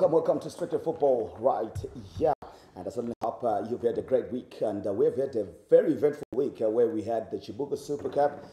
welcome to Strictly Football right here. And I certainly hope you've had a great week. And we've had a very eventful week where we had the Chibuga Super Cup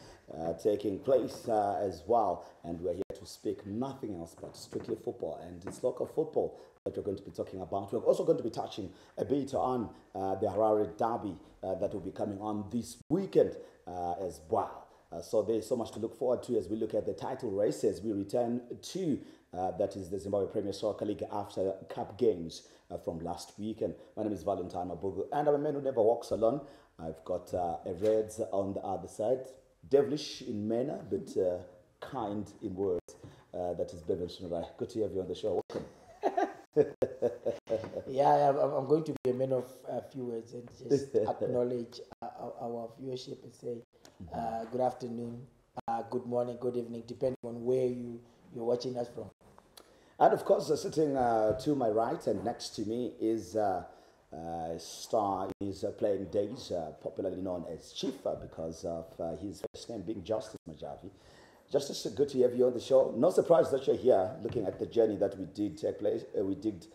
taking place as well. And we're here to speak nothing else but strictly football. And it's local football that we're going to be talking about. We're also going to be touching a bit on the Harare Derby that will be coming on this weekend as well. So there's so much to look forward to as we look at the title races. We return to that is the Zimbabwe Premier Soccer League after Cup games from last weekend. My name is Valentine Mabugu, and I'm a man who never walks alone. I've got a Reds on the other side, devilish in manner, but kind in words. That is Bevan Shinorai. Good to have you on the show. Welcome. Yeah, I'm going to be a man of a few words and just acknowledge our viewership and say good afternoon, good morning, good evening, depending on where you're watching us from. And of course, sitting to my right and next to me is Star is playing days, popularly known as Chief, because of his first name being Justice Majavi. Justice, good to have you on the show. No surprise that you're here, looking at the journey that we did take place. We did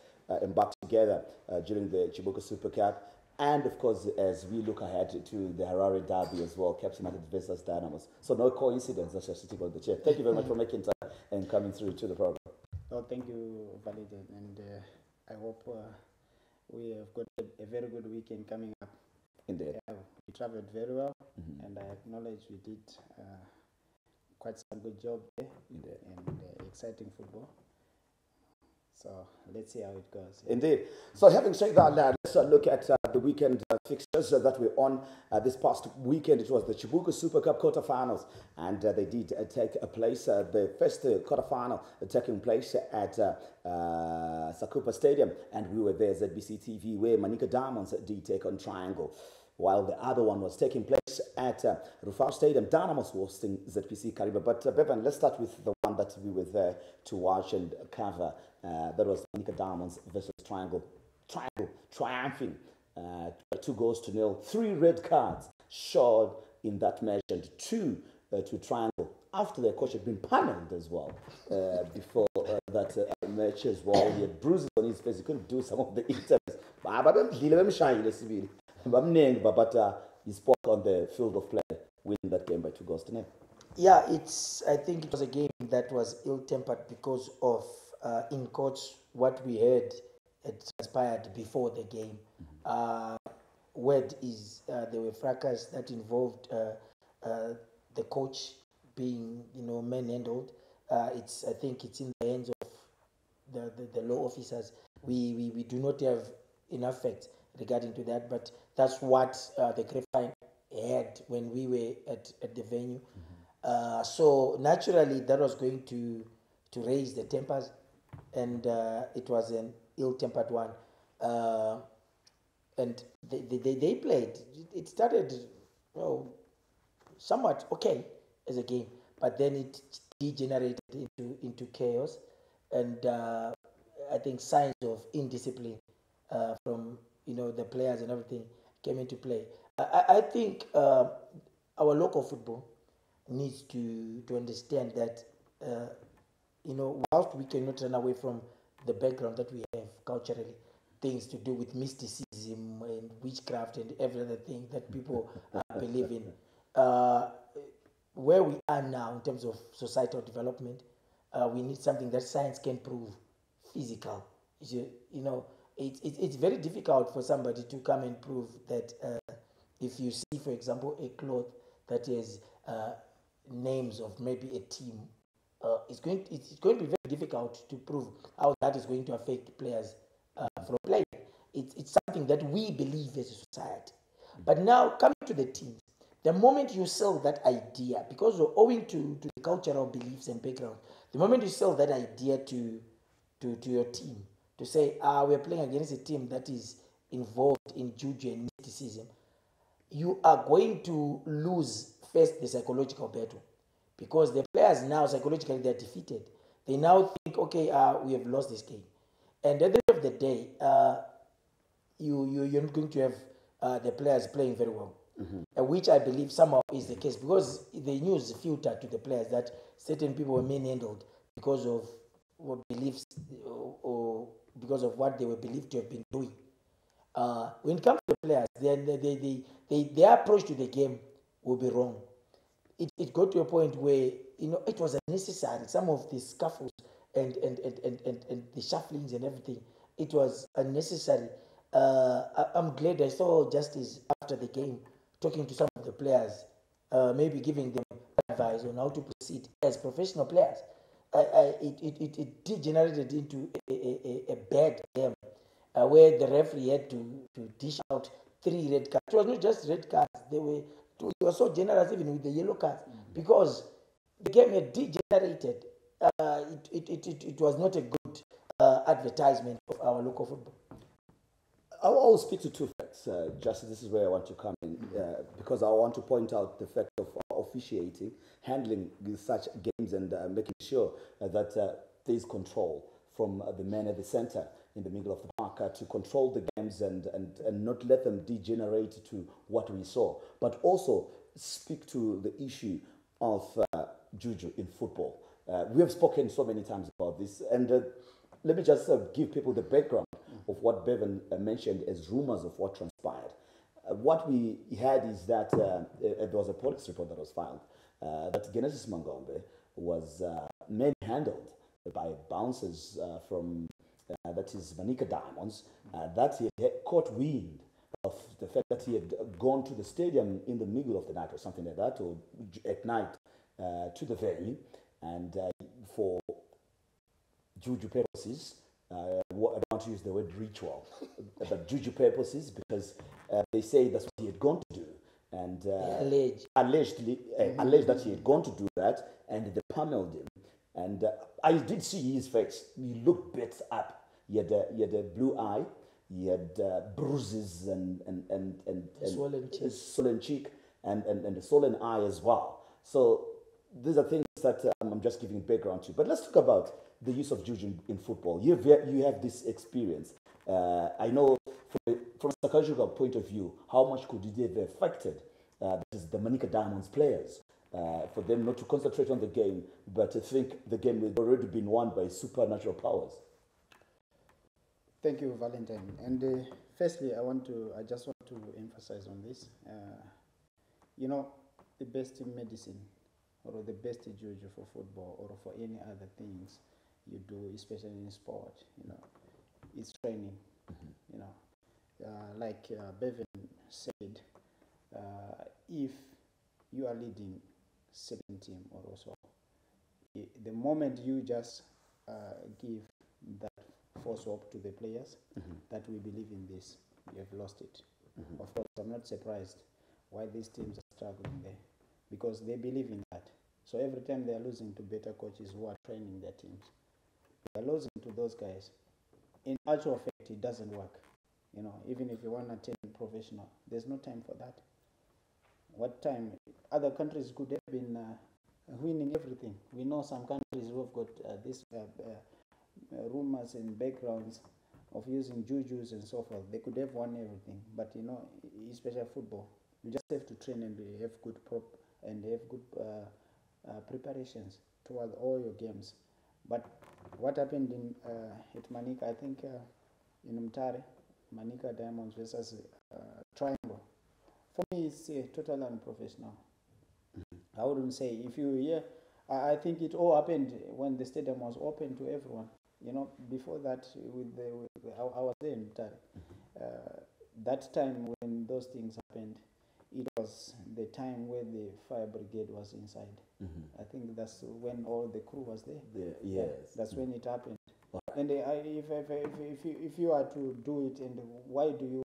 embark together during the Chibuga Super Cup. And of course, as we look ahead to the Harare Derby as well, Cape United versus Dynamos. So no coincidence that you're sitting on the chair. Thank you very much for making time and coming through to the program. Oh, thank you, Validin, and I hope we have got a very good weekend coming up. Indeed. We traveled very well, and I acknowledge we did quite some good job there. Indeed. And exciting football. So let's see how it goes. Indeed. So having said that, let's look at the weekend fixtures that were on this past weekend. It was the Chibuga Super Cup quarterfinals, and they did take place. The first quarterfinal taking place at Sakupa Stadium, and we were there, ZBC TV, where Manica Diamonds did take on Triangle, while the other one was taking place at Rufao Stadium. Dynamos hosting ZPC Kariba. But Bevan, let's start with the one that we were there to watch and cover. That was Manica Diamonds versus Triangle. Triangle triumphing 2-0. 3 red cards showed in that match, and 2 to Triangle after their coach had been panelled as well before that match as well. He had bruises on his face. He couldn't do some of the interviews. But he spoke on the field of play, winning that game by 2-0. Yeah, I think it was a game that was ill-tempered because of, in courts, what we heard had transpired before the game. Word is there were fracas that involved the coach being, manhandled. I think it's in the hands of the law officers. We do not have enough facts regarding to that, but that's what the grapevine had when we were at the venue. So naturally, that was going to raise the tempers, and it was an ill-tempered one. And they played. It started somewhat okay as a game, but then it degenerated into chaos, and I think signs of indiscipline from the players and everything came into play. I think our local football needs to understand that whilst we cannot run away from the background that we have culturally, things to do with mysticism and witchcraft and every other thing that people believe in, where we are now in terms of societal development, we need something that science can prove physical. It's very difficult for somebody to come and prove that if you see, for example, a cloth that has names of maybe a team, it's going to be very difficult to prove how that is going to affect players from playing. It's something that we believe as a society. But now, coming to the teams, the moment you sell that idea, because owing to the cultural beliefs and background, the moment you sell that idea to your team, to say, we're playing against a team that is involved in juju and mysticism, you are going to lose first the psychological battle, because the players now psychologically they're defeated. They now think, okay, we have lost this game, and at the end of the day, you're not going to have the players playing very well, which I believe somehow is the case, because the news filtered to the players that certain people were manhandled because of beliefs or because of what they were believed to have been doing. When it comes to players, then their approach to the game will be wrong. It got to a point where it was unnecessary. Some of the scuffles and the shufflings and everything, it was unnecessary. I'm glad I saw Justice after the game talking to some of the players, maybe giving them advice on how to proceed as professional players. It degenerated into a bad game where the referee had to dish out 3 red cards. It was not just red cards; he was so generous even with the yellow cards because the game had degenerated. It was not a good advertisement of our local football. I'll speak to two facts. Just this is where I want to come in because I want to point out the fact of officiating, handling such games, and making sure that there is control from the man at the center in the middle of the park to control the games and not let them degenerate to what we saw. But also speak to the issue of juju in football. We have spoken so many times about this, and let me just give people the background of what Bevan mentioned as rumors of what transpired. What we had is that there was a police report that was filed that Genesis Mangombe was manhandled by bouncers from that is Manica Diamonds, that he had caught wind of the fact that he had gone to the stadium in the middle of the night or something like that, or at night to the venue, and for juju purposes, I don't want to use the word ritual, but juju purposes, because they say that's what he had gone to do, and alleged that he had gone to do that, and they pummeled him. And I did see his face. He looked bit up. He had a blue eye. He had bruises and swollen cheek and a swollen eye as well. So these are things that I'm just giving background to. But let's talk about the use of juju in football. You have this experience. I know from a psychological point of view, how much could it have affected the Manica Diamonds players? For them not to concentrate on the game, but to think the game had already been won by supernatural powers. Thank you, Valentine. And firstly, I just want to emphasize on this. The best medicine or the best juju for football or for any other things you do, especially in sport, it's training. Like Bevan said, if you are leading certain team or also the moment you just give that force up to the players that we believe in this, you have lost it. Of course, I'm not surprised why these teams are struggling there, because they believe in that. So every time they are losing to better coaches who are training their teams, they are losing to those guys. In actual fact, it doesn't work. Even if you want to turn professional, there's no time for that. What time? Other countries could have been winning everything. We know some countries who have got these rumors and backgrounds of using jujus and so forth. They could have won everything, but especially football, you just have to train and have good preparations toward all your games. But what happened at Manica, I think in Mtare, Manica Diamonds versus Triangle, for me, it's totally unprofessional. I wouldn't say if you hear. I think it all happened when the stadium was open to everyone. Before that, I was there in Mutare. That time when those things happened, it was the time where the fire brigade was inside. I think that's when all the crew was there. Yes. That's when it happened. And if you are to do it, and why do you?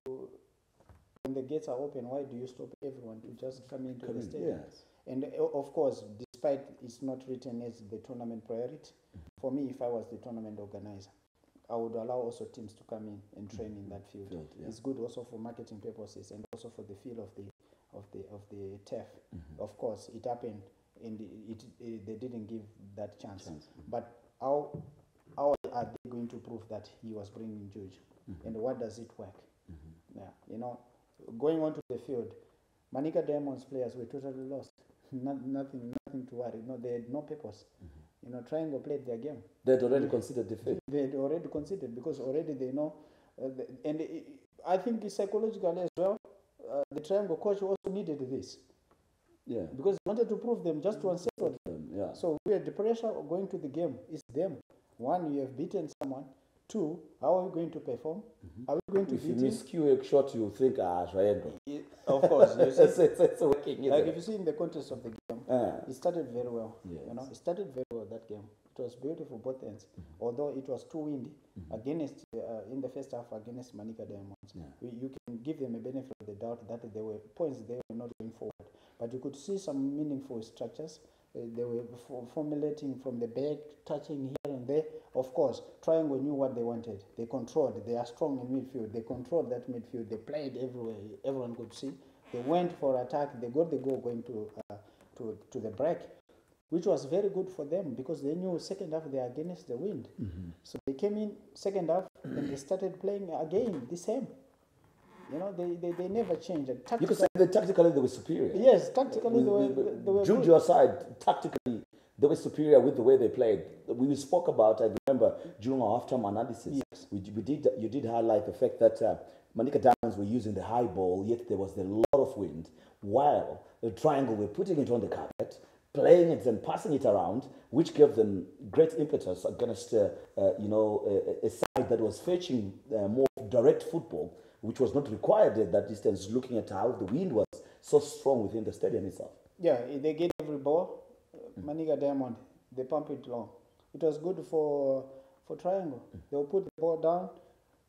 When the gates are open, why do you stop everyone to just come into the stadium? Yes. And of course, despite it's not written as the tournament priority, for me, if I was the tournament organizer, I would allow also teams to come in and train in that field. Yeah. It's good also for marketing purposes and also for the feel of the turf. Of course, it happened, and they didn't give that chance. But how are they going to prove that he was bringing juju? And what does it work? Yeah, going onto the field, Manica Diamonds players were totally lost. Nothing to worry. They had no purpose. Triangle played their game. They'd already considered defeat. They'd already considered because already they know, I think psychologically as well, the Triangle coach also needed this. Yeah. Because he wanted to prove them just to unsettle them. Yeah. So we had the pressure of going to the game. It's them. One, you have beaten someone. Two, how are we going to perform? Are we going to If beat you him? miscue a shot, you think, Triangle. Of course. You see, it's working, isn't like it? if you see in the context of the game, it started very well. Yes. It started very well, that game. It was beautiful both ends. Although it was too windy against in the first half against Manica Diamonds. Yeah. You can give them a benefit of the doubt that there were points they were not going forward. But you could see some meaningful structures. They were formulating from the back, touching here and there. Of course, Triangle knew what they wanted. They controlled. They are strong in midfield. They controlled that midfield. They played everywhere. Everyone could see. They went for attack. They got the goal going to the break, which was very good for them because they knew second half they are against the wind. So they came in second half and they started playing again the same. They never changed. You could say that tactically they were superior. Yes, tactically they were Jude good. your side, tactically they were superior with the way they played. We spoke about, I remember, during our halftime analysis, Yes. you did highlight the fact that Manica Diamonds were using the high ball, yet there was a lot of wind, while the Triangle were putting it on the carpet, playing it and passing it around, which gave them great impetus against a side that was fetching more direct football, which was not required at that distance, looking at how the wind was so strong within the stadium itself. Yeah, they get every ball. Manica Diamond, they pump it long. It was good for Triangle. They will put the ball down,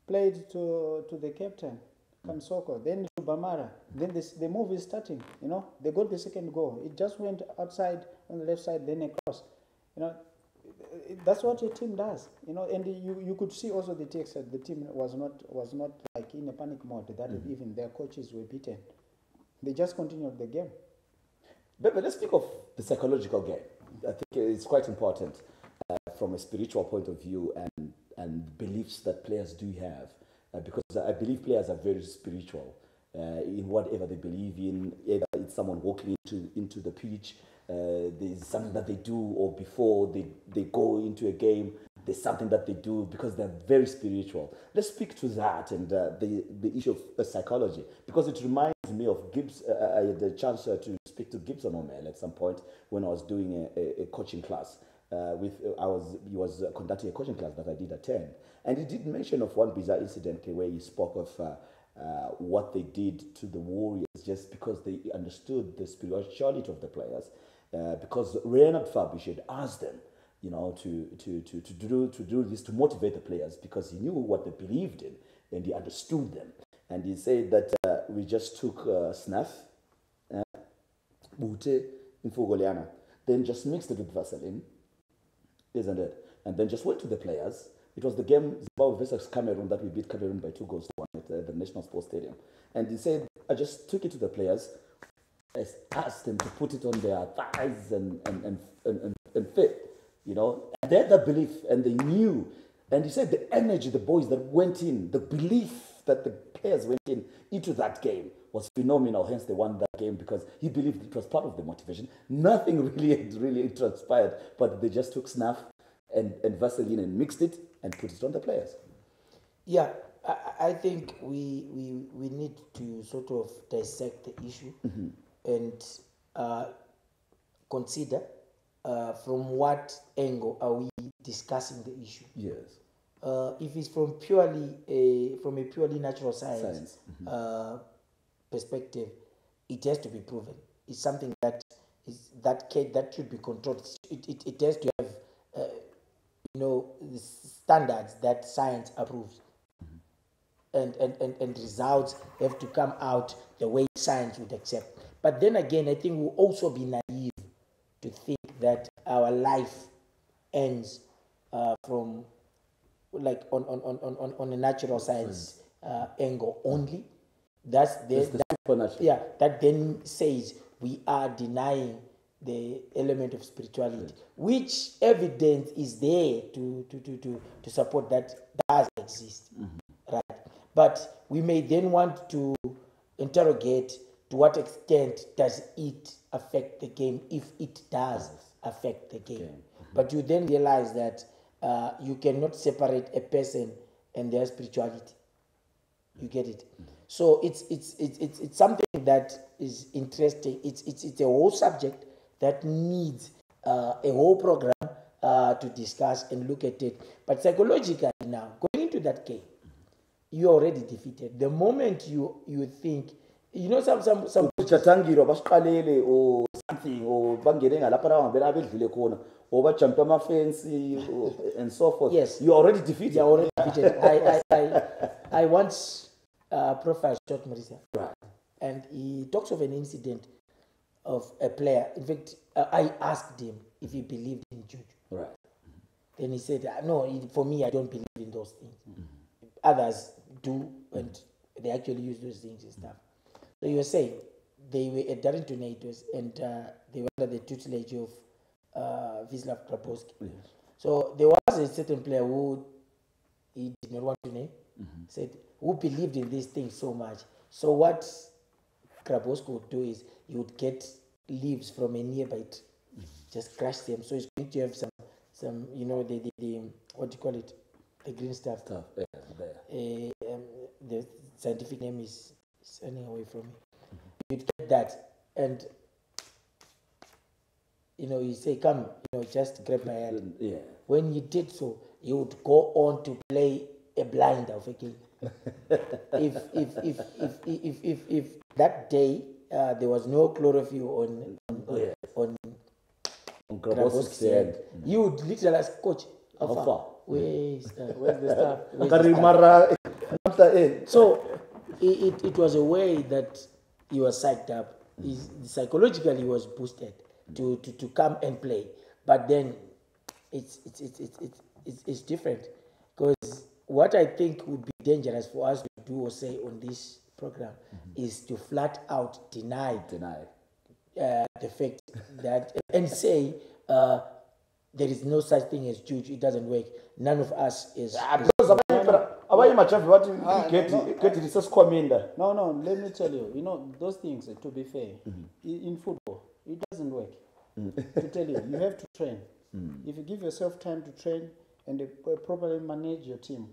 play it to the captain, Kansoko, then to Bamara. Then the move is starting. They got the second goal. It just went outside on the left side, then across. That's what your team does. And you could see also the text that the team was not like in a panic mode, that even their coaches were beaten. They just continued the game. But let's speak of the psychological game. I think it's quite important from a spiritual point of view and beliefs that players do have, because I believe players are very spiritual in whatever they believe in. Either it's someone walking into the pitch, there's something that they do, or before they go into a game, there's something that they do because they're very spiritual. Let's speak to that and the issue of psychology, because it reminds me of Gibbs. I had the chance to speak to Gibson O'Mell at some point when I was doing a coaching class. He was conducting a coaching class that I did attend, and he did mention of one bizarre incident where he spoke of what they did to the Warriors just because they understood the spirituality of the players. Because Reinhard Fabisch had asked them, to do this to motivate the players because he knew what they believed in and he understood them. And he said that we just took snuff, bute, infogoliana, then just mixed it with Vaseline, isn't it? And then just went to the players. It was the game Zimbabwe versus Cameroon that we beat Cameroon by 2-1 at the National Sports Stadium. And he said, I just took it to the players, I asked them to put it on their thighs and fit, And they had that belief and they knew. And he said the energy, the boys that went in, the belief that the players went into that game was phenomenal. Hence they won that game because he believed it was part of the motivation. Nothing really transpired, but they just took snuff and Vaseline and mixed it and put it on the players. Yeah, I think we need to sort of dissect the issue and consider from what angle are we discussing the issue. Yes. If it's from a purely natural science. Perspective, it has to be proven. It's something that should be controlled. It has to have the standards that science approves, and results have to come out the way science would accept. But then again, I think we'll also be naive to think that our life ends from like on a natural science angle only. That's the supernatural. Yeah, that then says we are denying the element of spirituality, which evidence is there to support that does exist, right? But we may then want to interrogate to what extent does it affect the game, if it does affect the game. But you then realize that you cannot separate a person and their spirituality. You get it? So it's something that is interesting. It's a whole subject that needs a whole program to discuss and look at it. But psychologically now, going into that game, you're already defeated. The moment you think, you know, some Chatangiro basiqalele or something or bangene ngalapha la ngabela bedlule khona or bajump ama fence and so forth. Yes. You're already defeated. You're already defeated. I once profiled Short Marisa. Right. And he talks of an incident of a player. In fact, I asked him if he believed in juju. Right. Then he said, no, for me, I don't believe in those things. Others do, and they actually use those things and stuff. So you were saying they were at Darren Tornadoes, and they were under the tutelage of Wisław Grabowski. Yes. So there was a certain player who he did not want to name, said, who believed in these things so much. So what Grabowski would do is he would get leaves from a nearby tree, just crush them. So he's going to have some you know, the what do you call it? The green stuff. Yeah, there. The scientific name is running away from me. You'd get that, and you know, you say, "Come, you know, just grab my hand." Yeah. When you did so, you would go on to play a blind of a game. if that day there was no chlorophyll on Grabowski's Grabowski's hand, hand. you would literally ask, "Coach, how How far? far? Where's the stuff?" Where's the stuff? So it was a way that he was psyched up. Psychologically, he was boosted to come and play. But then it's different, because what I think would be dangerous for us to do or say on this program is to flat out deny the fact that, and say there is no such thing as juju. It doesn't work. None of us is. Because abanye majavi what get resource commander. No, let me tell you, you know, those things, to be fair, in football, it doesn't work. To tell you, you have to train. If you give yourself time to train and properly manage your team,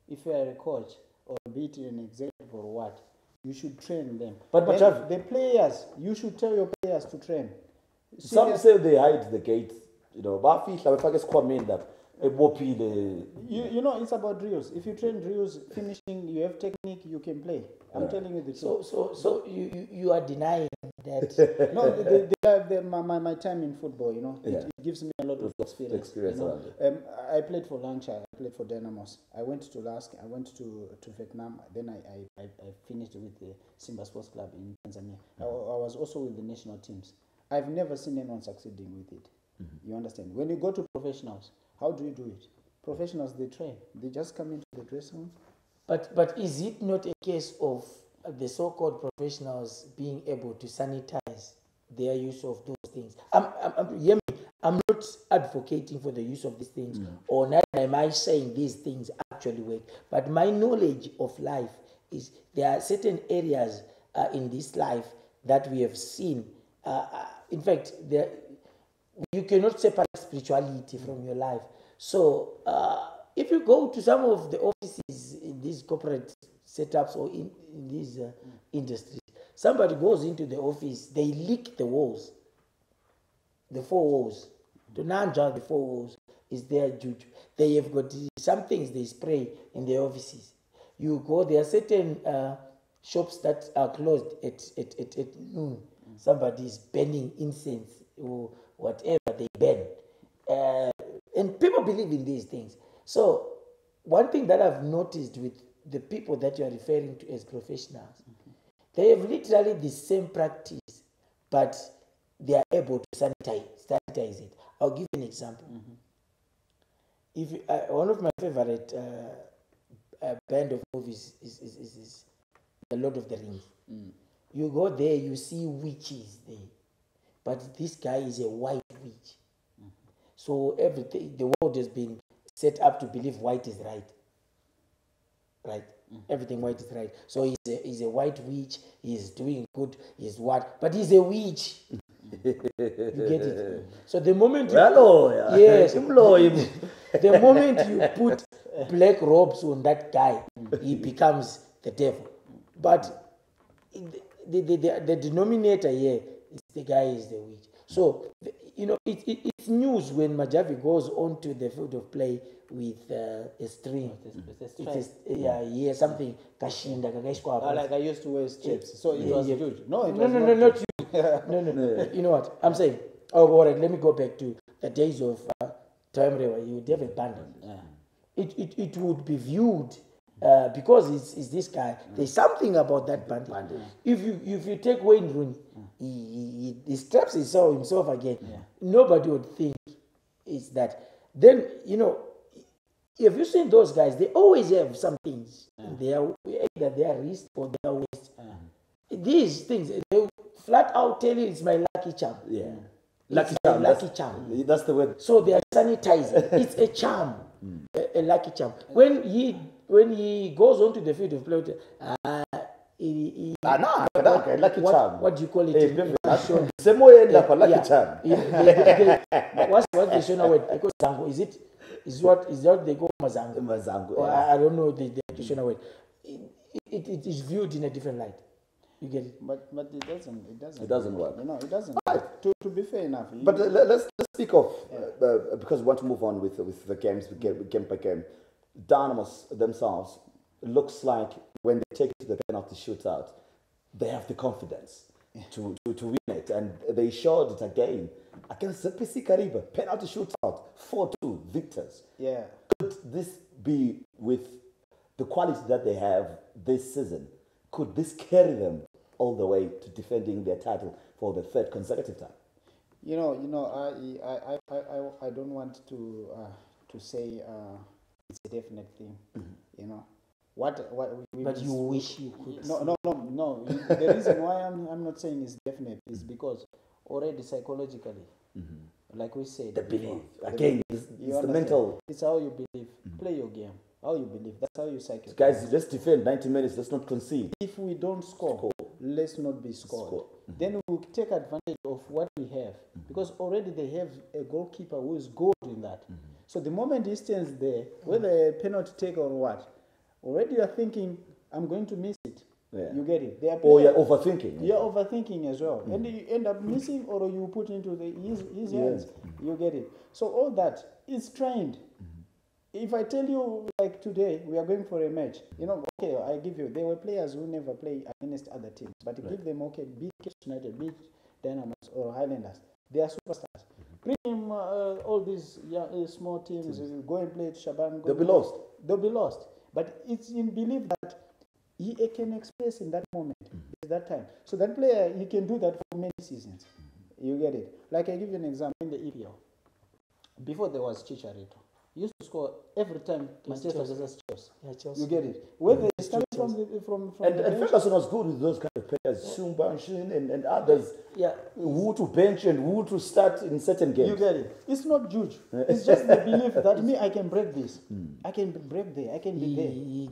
if you are a coach or be it an executive or what, you should train them. But the players, you should tell your players to train. Some say they hide the gate, you know, bafihla befake commander ebophile. You know, it's about drills. If you train drills, finishing, you have technique, you can play. I'm telling you the truth. So you are denying that. No, my time in football, you know, it gives me a lot of experience. You know? I played for Langsha, I played for Dynamos. I went to Lask, I went to Vietnam, then I finished with the Simba Sports Club in Tanzania. I was also with the national teams. I've never seen anyone succeeding with it. You understand? When you go to professionals, how do you do it? Professionals, they train. They just come into the dressing room. But is it not a case of the so-called professionals being able to sanitize their use of those things? I'm not advocating for the use of these things, or neither am I saying these things actually work. But my knowledge of life is there are certain areas in this life that we have seen. In fact, you cannot separate spirituality from your life. So if you go to some of the offices in these corporate setups or in these industries, somebody goes into the office, they lick the walls, the four walls. To Nanja, the four walls is their juju. They have got some things they spray in their offices. You go, there are certain shops that are closed at noon. Somebody is burning incense or whatever they burn. And people believe in these things. So one thing that I've noticed with the people that you are referring to as professionals, they have literally the same practice, but they are able to sanitize it. I'll give you an example. If one of my favorite band of movies is The Lord of the Rings. You go there, you see witches there, but this guy is a white witch. So everything, the world has been set up to believe white is right. Right? Everything white is right. So he's a white witch. He's doing good. He's what? But he's a witch. You get it? So the moment you, Hello, yeah. yes, Imloy. the moment you put black robes on that guy, he becomes the devil. But the denominator here is the guy is the witch. So, it's news when Majavi goes onto the field of play with a string. Something kashinda kakaishwa. Like I used to wear strips, so it was huge. No, it No, was not you. No. You know what I'm saying? Oh, all right. Let me go back to the days of time where you would have a bandit. It would be viewed because it's this guy. There's something about that bandit. If you take Wayne Rooney, he straps himself again. Nobody would think it's that. Then if you seen those guys, they always have some things. Either their wrist or their waist. These things, they flat out tell you it's my lucky charm. Yeah. Lucky charm. That's the word. So they are sanitizing. It's a charm, a lucky charm. When he goes onto the field of play, lucky charm. What do you call it? Lucky charm. What's the traditional word? Because zango, is what they call mazango? Mazango. I don't know the traditional word. It is viewed in a different light. You get it? But it doesn't. It doesn't work. It doesn't. Right. To be fair enough. But let's speak of because we want to move on with the games, game by game. Dynamos themselves looks like when they take it to the penalty shootout, they have the confidence to win it, and they showed it again against the PC Kariba penalty shootout, 4-2 victors. Yeah. Could this be with the quality that they have this season? Could this carry them all the way to defending their title for the third consecutive time? I don't want to say it's a definite thing. What but you wish you could. No. The reason why I'm not saying it's definite is because already psychologically, like we said, the belief again. It's the mental. It's how you believe. Play your game. How you believe. That's how you psych. Guys, let's defend 90 minutes. Let's not concede. If we don't score. Let's not be scored. Then we'll take advantage of what we have, because already they have a goalkeeper who is good in that. So the moment he stands there, whether a penalty take or what, already you're thinking, I'm going to miss it. Yeah. You get it? You're overthinking. You're overthinking as well. And you end up missing, or you put into his hands. You get it? So all that is trained. If I tell you, like today, we are going for a match, okay, I give you, there were players who never play against other teams, but give them, okay, beat Cape United, beat Dynamos or Highlanders. They are superstars. Bring him all these small teams, go and play at Shaban. They'll be lost. They'll be lost. But it's in belief that he can express in that moment, at that time. So that player, he can do that for many seasons. You get it? Like I give you an example in the EPL. Before there was Chicharito. He used to score every time Manchester versus Chelsea. You get it? Whether it's coming from and Ferguson was good with those kind of players, Sumbanshin and others. Yeah. Who to bench and who to start in certain games. You get it? It's not juju. It's just the belief that I can break this. I can break there. I can be there. He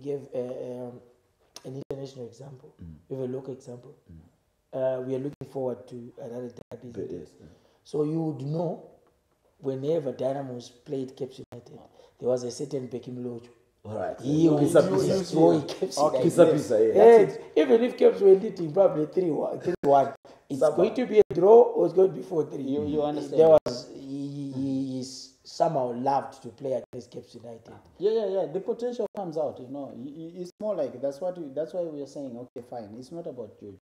gave an international example. We have a local example. We are looking forward to another derby. So you would know. Whenever Dynamos played Cape United, there was a certain Beckham Lojo. All right. He would destroy Cape United. Even if Cape were leading probably 3-1, it's going to be a draw or it's going to be 4-3. You understand? He somehow loved to play against Cape United. Yeah. The potential comes out. It's more like that's why we are saying, okay, fine. It's not about George.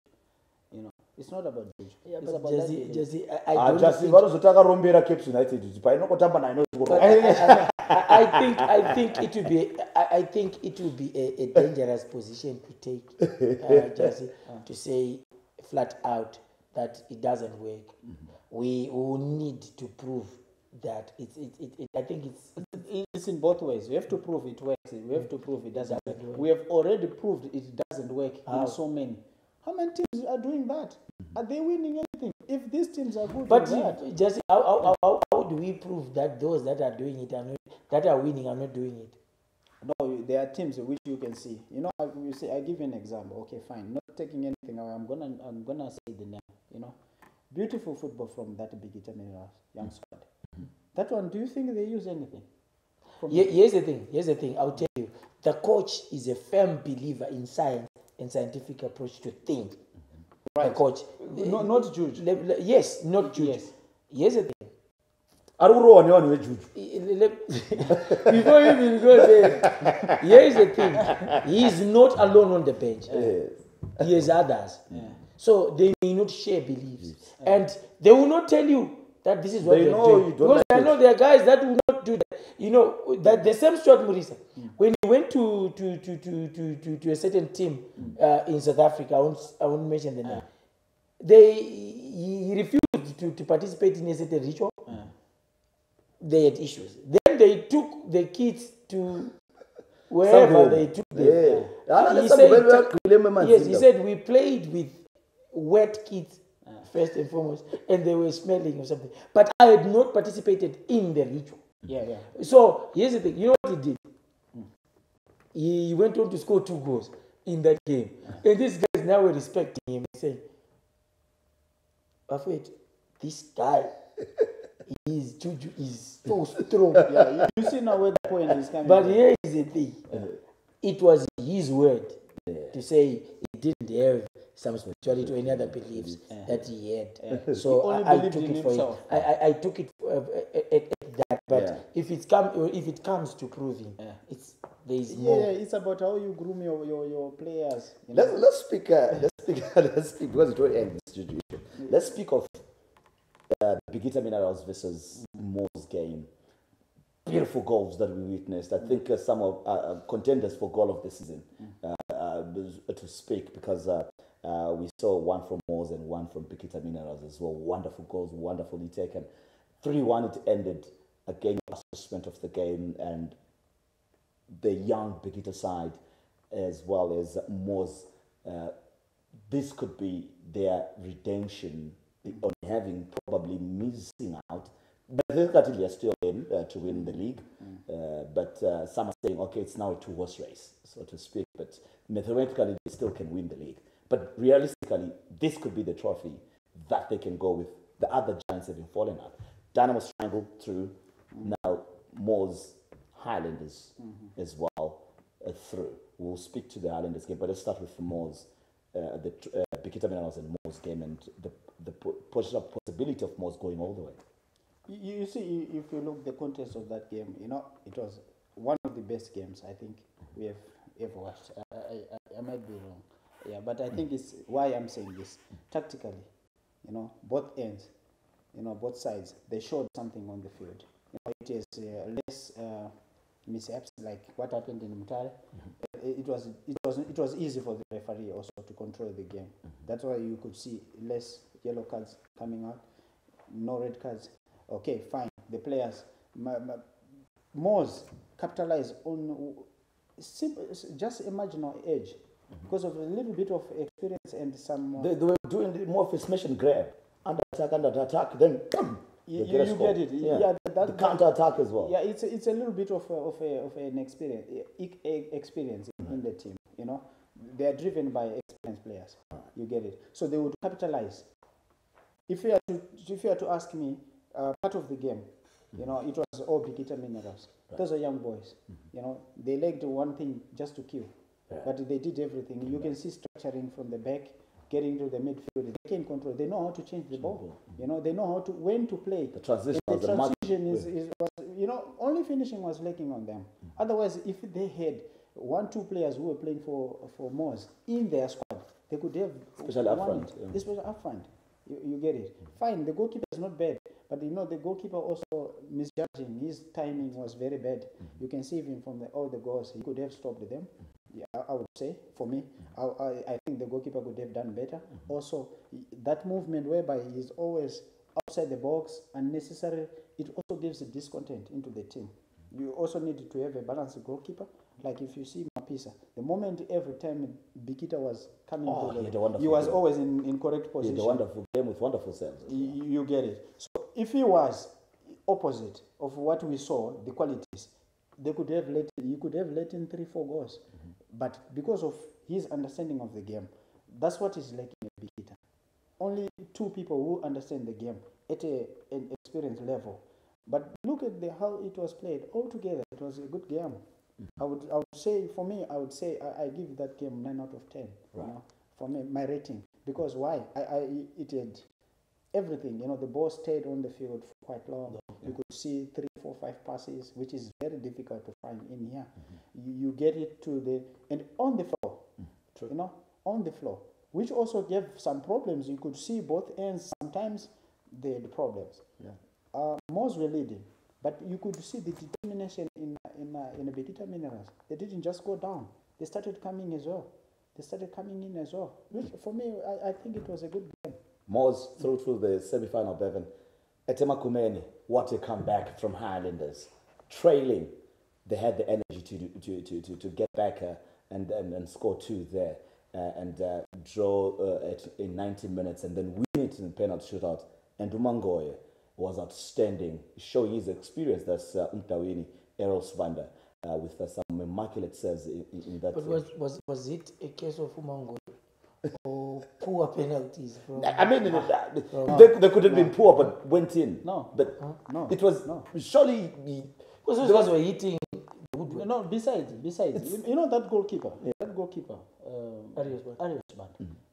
It's not about George. Yeah, it's about Jesse. I don't think. Cape United. I think it would be. I think it would be a dangerous position to take, Jesse, to say flat out that it doesn't work. We will need to prove that I think it's in both ways. We have to prove it works. We have to prove it doesn't work. We have already proved it doesn't work in so many. How many teams are doing that? Are they winning anything? If these teams are good, but just how do we prove that those that are doing it that are winning are not doing it? No, there are teams which you can see. You say I give you an example. Okay, fine. not taking anything away. I'm gonna say the name. You know, beautiful football from that Bigita Minerals young squad. That one, do you think they use anything? Here's the thing. I'll tell you. The coach is a firm believer in science and scientific approach to think. Right. The coach. Not Jude. Yes, not Jude. Yes. Here's the thing. Before you even go there, here's the thing. He is not alone on the bench. He has others. So they may not share beliefs. And they will not tell you that this is what they're doing. Because I know there are guys that will not do that. You know, that the same Stuart Murisa, when he went to a certain team in South Africa, I won't mention the name, he refused to participate in a certain ritual. They had issues. Then they took the kids to wherever they took them. He said we played with wet kids first and foremost, and they were smelling or something. But I had not participated in the ritual. So here's the thing. You know what he did? He went on to score 2 goals in that game. And these guys now were respecting him and saying, wait, this guy is so strong. You see now where the point is coming. But here is the thing. It was his word to say he didn't have some spirituality or any other beliefs that he had. So I took it for him. I took it at that. But if it comes to proving, there is more. Yeah, it's about how you groom your players. You know? Let's speak because it will end this situation. Let's speak of Bigita Minerals versus Mo's game. Beautiful goals that we witnessed. I think some of contenders for goal of the season to speak, because we saw one from Mo's and one from Bigita Minerals as well. Wonderful goals, wonderfully taken. 3-1 it ended. Again, assessment of the game and the young Bigita side as well as Mo's. This could be their redemption on having probably missing out. But they are still in to win the league. But some are saying, okay, it's now a 2-horse race, so to speak. But mathematically, they still can win the league. But realistically, this could be the trophy that they can go with. The other giants have been falling out. Dynamo's Triangle through. Now, Mo's Highlanders as well through. We'll speak to the Highlanders game, but let's start with the Mo's, the Bigita Minerals and Mo's game, and the possibility of Mo's going all the way. You see, if you look at the context of that game, you know, it was one of the best games I think we have ever watched. I might be wrong, but I think it's why I'm saying this. Tactically, you know, both ends, you know, both sides, they showed something on the field. You know, it is less mishaps like what happened in Mutare. It was easy for the referee also to control the game. That's why you could see less yellow cards coming out, no red cards. Okay, fine. The players, Mo's capitalize on just a marginal edge because of a little bit of experience and some. They were doing more of a smash and grab, under attack, then you get it. The counter attack as well. Yeah, it's a little bit of an experience in the team. You know, they are driven by experienced players. You get it. So they would capitalize. If you are to ask me. Part of the game, you know, it was all Bigita Minerals. Those are young boys. You know, they lacked one thing just to kill, but they did everything. You can see structuring from the back, getting to the midfield. They can control. They know how to change the ball. You know, they know how to when to play. The transition. Was, you know, only finishing was lacking on them. Otherwise, if they had 1-2 players who were playing for Mo's in their squad, they could have especially up front. Especially up front. You get it. Fine, the goalkeeper is not bad, but you know the goalkeeper also misjudging. His timing was very bad. You can see him from all the goals. He could have stopped them. Yeah, I would say for me, I think the goalkeeper could have done better. Also, that movement whereby he's always outside the box, unnecessary. It also gives a discontent into the team. You also need to have a balanced goalkeeper. Like if you see Mapisa, the moment every time Bigita was coming he was always in correct position. He had a wonderful game with wonderful saves. You get it. So if he was opposite of what we saw, the qualities, he could have let in 3-4 goals. But because of his understanding of the game, That's what is lacking in Bikita. Only two people who understand the game at an experience level. But look at how it was played. Altogether, it was a good game. I would say, for me, I give that game 9 out of 10. Right. You know, for me, my rating. Because why? It had everything. You know, the ball stayed on the field for quite long. You could see 3, 4, 5 passes, which is very difficult to find in here. You get it to and on the floor. True. You know, on the floor, which also gave some problems. You could see both ends. Sometimes they had problems. Yeah. Most were leading, but you could see the determination in the Bikita Minerals. They didn't just go down. They started coming as well. They started coming in as well. Which for me, I think it was a good game. Moz through to the semi-final, Bevan. Etema Kumeni, what a comeback from Highlanders. Trailing, they had the energy to get back and score 2 there and draw in 90 minutes and then win it in penalty shootout. And Umangoye was outstanding, showing his experience. That's Umtawini, Errol Swander, with some immaculate saves in that. But was it a case of Umango or poor penalties? I mean, they could have been poor, but went in. No. But No. it was surely. Because those guys were hitting. No, besides, you know that goalkeeper, Arius Band.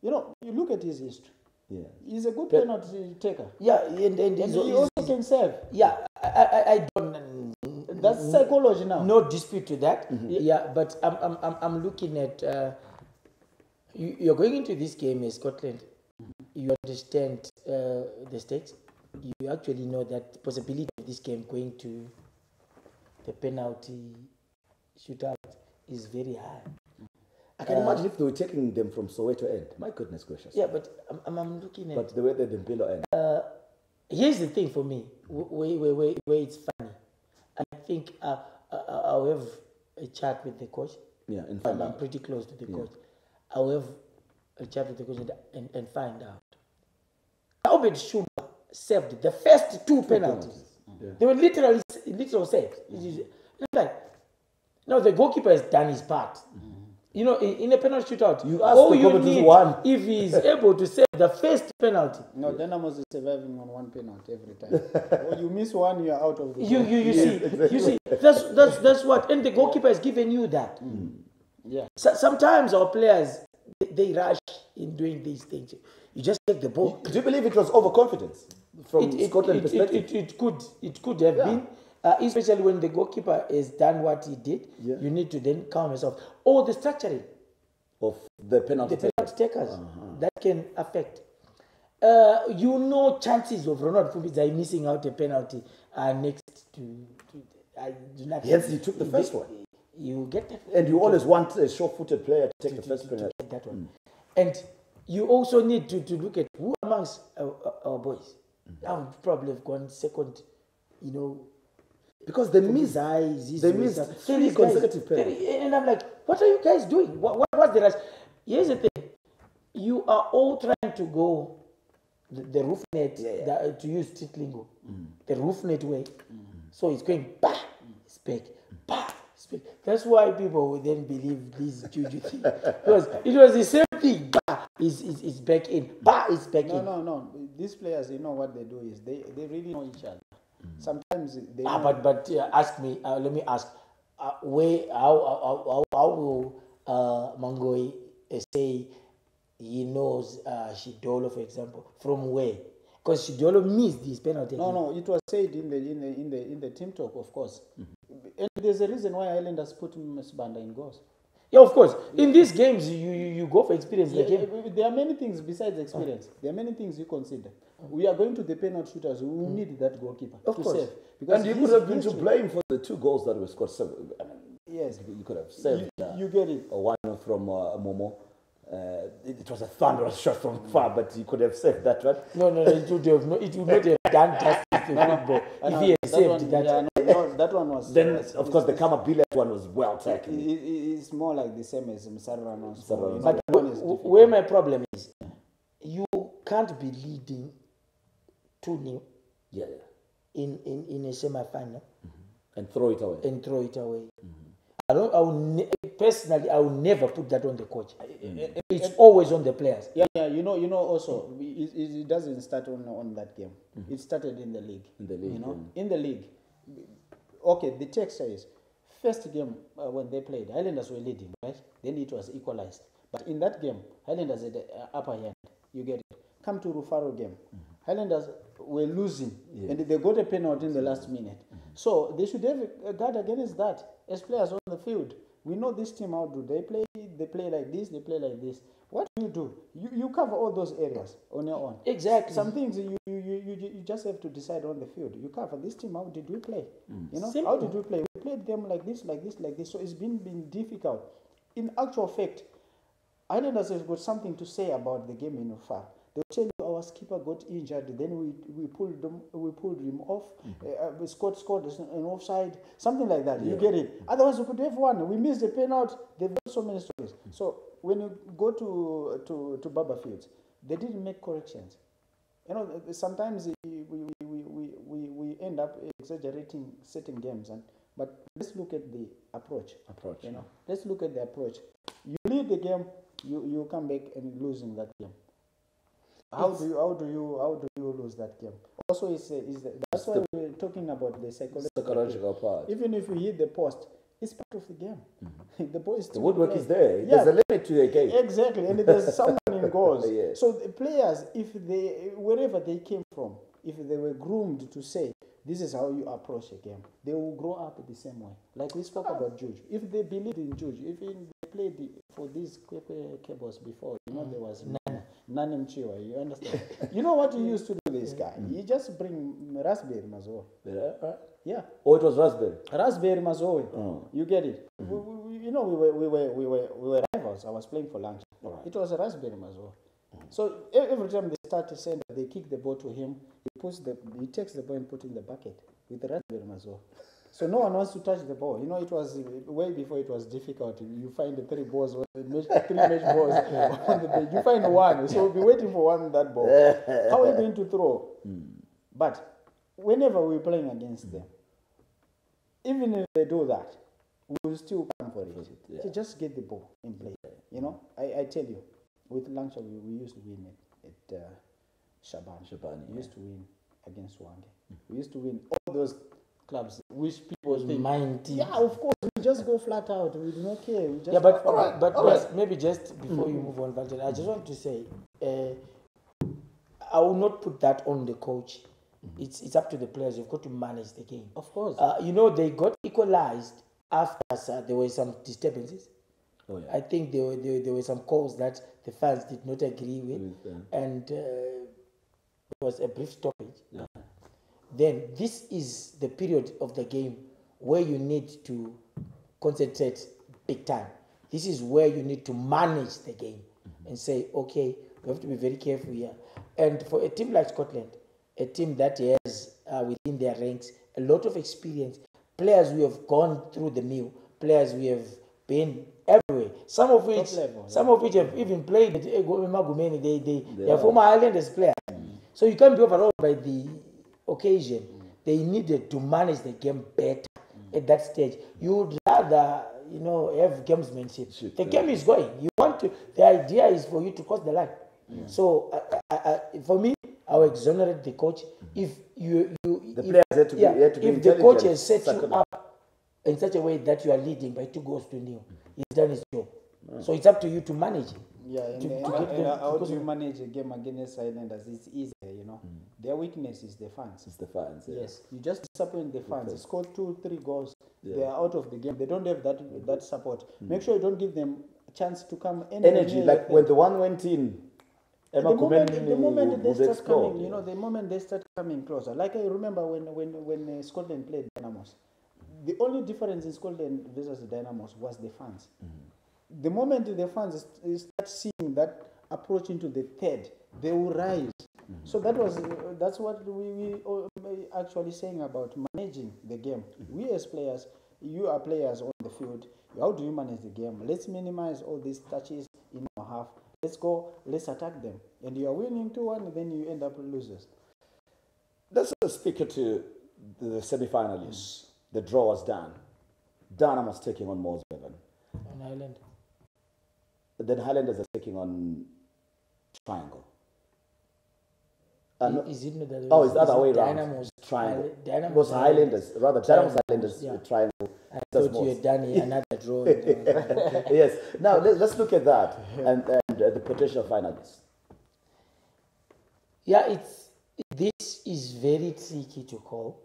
You know, you look at his history. Yeah. He's a good penalty taker. Yeah, and He also can serve. yeah, I don't. That's psychology now. No dispute to that. Yeah, but I'm looking at you're going into this game in Scotland. You understand the stakes. You actually know that the possibility of this game going to the penalty shootout is very high. I can imagine if they were taking them from Soweto end. My goodness gracious. Yeah, but I'm looking at. But the way they did Bilo end. Here's the thing for me, where it's funny. I think I'll have a chat with the coach. Yeah, in I'm fact. pretty close to the coach. I'll have a chat with the coach and find out. Albert Schumer saved the first 2 penalties. Yeah. They were literal saves. It's like, no, the goalkeeper has done his part. You know, in a penalty shootout, You ask all the you goalkeeper to need, one. if he is able to save the first penalty, No, Dynamos is surviving on 1 penalty every time. When you miss one, you're out of the you game. you see, that's what, and the goalkeeper has given you that. Yeah. So, sometimes our players they rush in doing these things. You just take the ball. Do you believe it was overconfidence from Scotland perspective? It could have been, especially when the goalkeeper has done what he did. Yeah. You need to then calm yourself. Or the structuring, Of the penalty. the penalty takers, that can affect. Chances of Ronald Fumbizai missing out a penalty are next to I do not. Yes, he took the first one. You get that. And you always want a sure-footed player to take the first penalty. get that one. And you also need to look at who amongst our boys. I would probably have gone second, Because they missed. They missed 3 consecutive penalties. And I'm like, what are you guys doing? What's the rush? Here's the thing. You are all trying to go the roof net, to use street lingo, the roof net way. So it's going, bah, it's back, bah, it's back. That's why people will then believe this juju thing. Because it was the same thing, bah, is back in, bah, it's back in. No. These players, what they do is they really know each other. Sometimes they. But ask me. Let me ask. How will Mangoi say he knows Shidolo, for example, from where? Because Shidolo missed this penalty. No. It was said in the team talk, of course. And there's a reason why Islanders put Sbanda in goals. Yeah, of course. In these games, you go for experience. There are many things besides experience. There are many things you consider. We are going to the penalty shooters. We will need that goalkeeper Of to course. save. Because And you could have been to blame for the 2 goals that were scored. Yes. You could have saved You get it. one from Momo. It was a thunderous shot from far, but he could have saved that, right? No. It would not have done justice to football if he had saved that. That one was. Then, of course, the Kamabile one was well taken. It's more like the same as Msarano. But Where my problem is, you can't be leading 2-0 Yeah. in a semi-final And throw it away. and throw it away. personally, I will never put that on the coach. It's always on the players. Yeah, you know. Also, it doesn't start on that game. It started in the league. In the league. Okay, the text says first game when they played, Highlanders were leading, right? Then it was equalized. But in that game, Highlanders had the upper hand. You get it. Come to Rufaro game, Highlanders were losing, and they got a penalty in the last minute. So they should have a guard against that as players on the field. We know this team, how do they play? They play like this, they play like this. What do? You cover all those areas on your own. Exactly. Some things you just have to decide on the field. You cover this team, how did we play? You know, Simple. how did we play? We played them like this, like this, like this. So it's been difficult. In actual fact, Islanders have got something to say about the game in Ufar. They'll tell you our skipper got injured, then we pulled him off. Scott scored an offside, something like that. You get it. Otherwise, we could have won. We missed the penalty. They've got so many stories. So when you go to Baba Fields, they didn't make corrections. You know, sometimes we end up exaggerating certain games, but let's look at the approach. You know, let's look at the approach. You lead the game, you come back and losing that game. How do you lose that game? Also, that's why we're talking about the psychological part. Even if you hit the post, it's part of the game. The ball is the woodwork is there. Yeah. There's a limit to the game. Exactly, and there's someone in goals. Yeah. So the players, wherever they came from, if they were groomed to say, this is how you approach a game, they will grow up the same way. Like we spoke about Juju. If they believed in Juju, they played for these cables before, you know, there was Nani Mchiwa, you understand? You know what he used to do, this guy? He just bring raspberry mazo. Yeah. Oh, it was raspberry. Raspberry mazo. You get it? You know, we were rivals. I was playing for lunch. Right. It was a raspberry mazo. So every time they start to send, they kick the ball to him. He takes the ball and put in the bucket with the raspberry mazo. So no one wants to touch the ball. You know, it was way before it was difficult. You find the three balls, three match balls on the bench. You find one, so we'll be waiting for one that ball. How are you going to throw? But whenever we're playing against them, even if they do that, we will still come for it. So just get the ball in play. You know, I tell you, with Langsha, we used to win at Shaban. We used to win against Wange. We used to win all those clubs which people think, mind team. yeah, of course, we just go flat out. We do not care. We just but maybe just before you move on, Valentine, I just want to say, I will not put that on the coach. It's up to the players. You've got to manage the game. Of course. You know, they got equalized after there were some disturbances. Oh, yeah. I think there were some calls that the fans did not agree with, and there was a brief stoppage. Yeah. Then this is the period of the game where you need to concentrate big time. This is where you need to manage the game and say, okay, we have to be very careful here. And for a team like Scotland, a team that has within their ranks a lot of experience, players who have gone through the mill, players who have been everywhere. Some of which have even played at Magumeni. They are former Islanders players. So you can't be overawed by the occasion. They needed to manage the game better at that stage. You would rather, you know, have gamesmanship. The game is going. You want to. The idea is for you to cross the line. So for me, I will exonerate the coach if the players had to be if the coach has set you up in such a way that you are leading by 2-0, he's done his job. So it's up to you to manage it. Yeah, how do you manage a game against Islanders? It's easier, you know. Their weakness is the fans. It's the fans. Yeah. Yes, you just disappoint the fans. They score 2-3 goals. Yeah. They are out of the game. They don't have that support. Make sure you don't give them a chance to come. Energy, like when the one went in. The moment they start coming, you know, the moment they start coming closer. Like I remember when Scotland played Dynamos, the only difference in Scotland versus Dynamos was the fans. The moment the fans start seeing that approach into the third, they will rise. So that's what we actually saying about managing the game. We as players, you are players on the field. How do you manage the game? Let's minimize all these touches in our half. Let's go, let's attack them. And you are winning 2-1, then you end up losers. Let's speak to the semi-finalists. The draw was done. Dynamo's taking on Mosbevan. Highland. Then Highlanders are taking on Triangle. Is it not the other way? Oh, it's the other way around. Dynamos. Triangle. Dynamos. It was Highlanders. Rather, Dynamos Highlanders, Yeah. Triangle. I That's thought you had done another draw. Okay. Yes. Now, let's look at that and the potential finalists. Yeah, this is very tricky to call.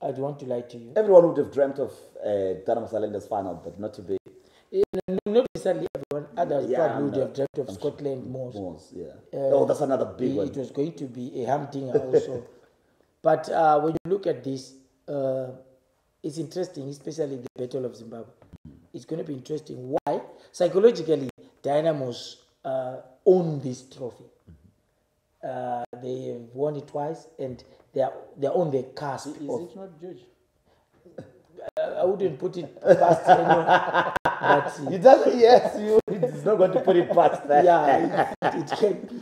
I don't want to lie to you. Everyone would have dreamt of Dynamos Highlanders final, but not to be. Not necessarily everyone. Others Yeah, probably would no. have dreamt of Scotland more. Yeah. Oh, that's another big one. It was going to be a humdinger also. But when you look at this, it's interesting, especially the Battle of Zimbabwe. It's going to be interesting. Why? Psychologically, Dynamos own this trophy. They have won it twice, and they're on the cusp. Is it not George? I wouldn't put it past anyone. But, You doesn't, yes, it's not going to put it past that. yeah, it can be.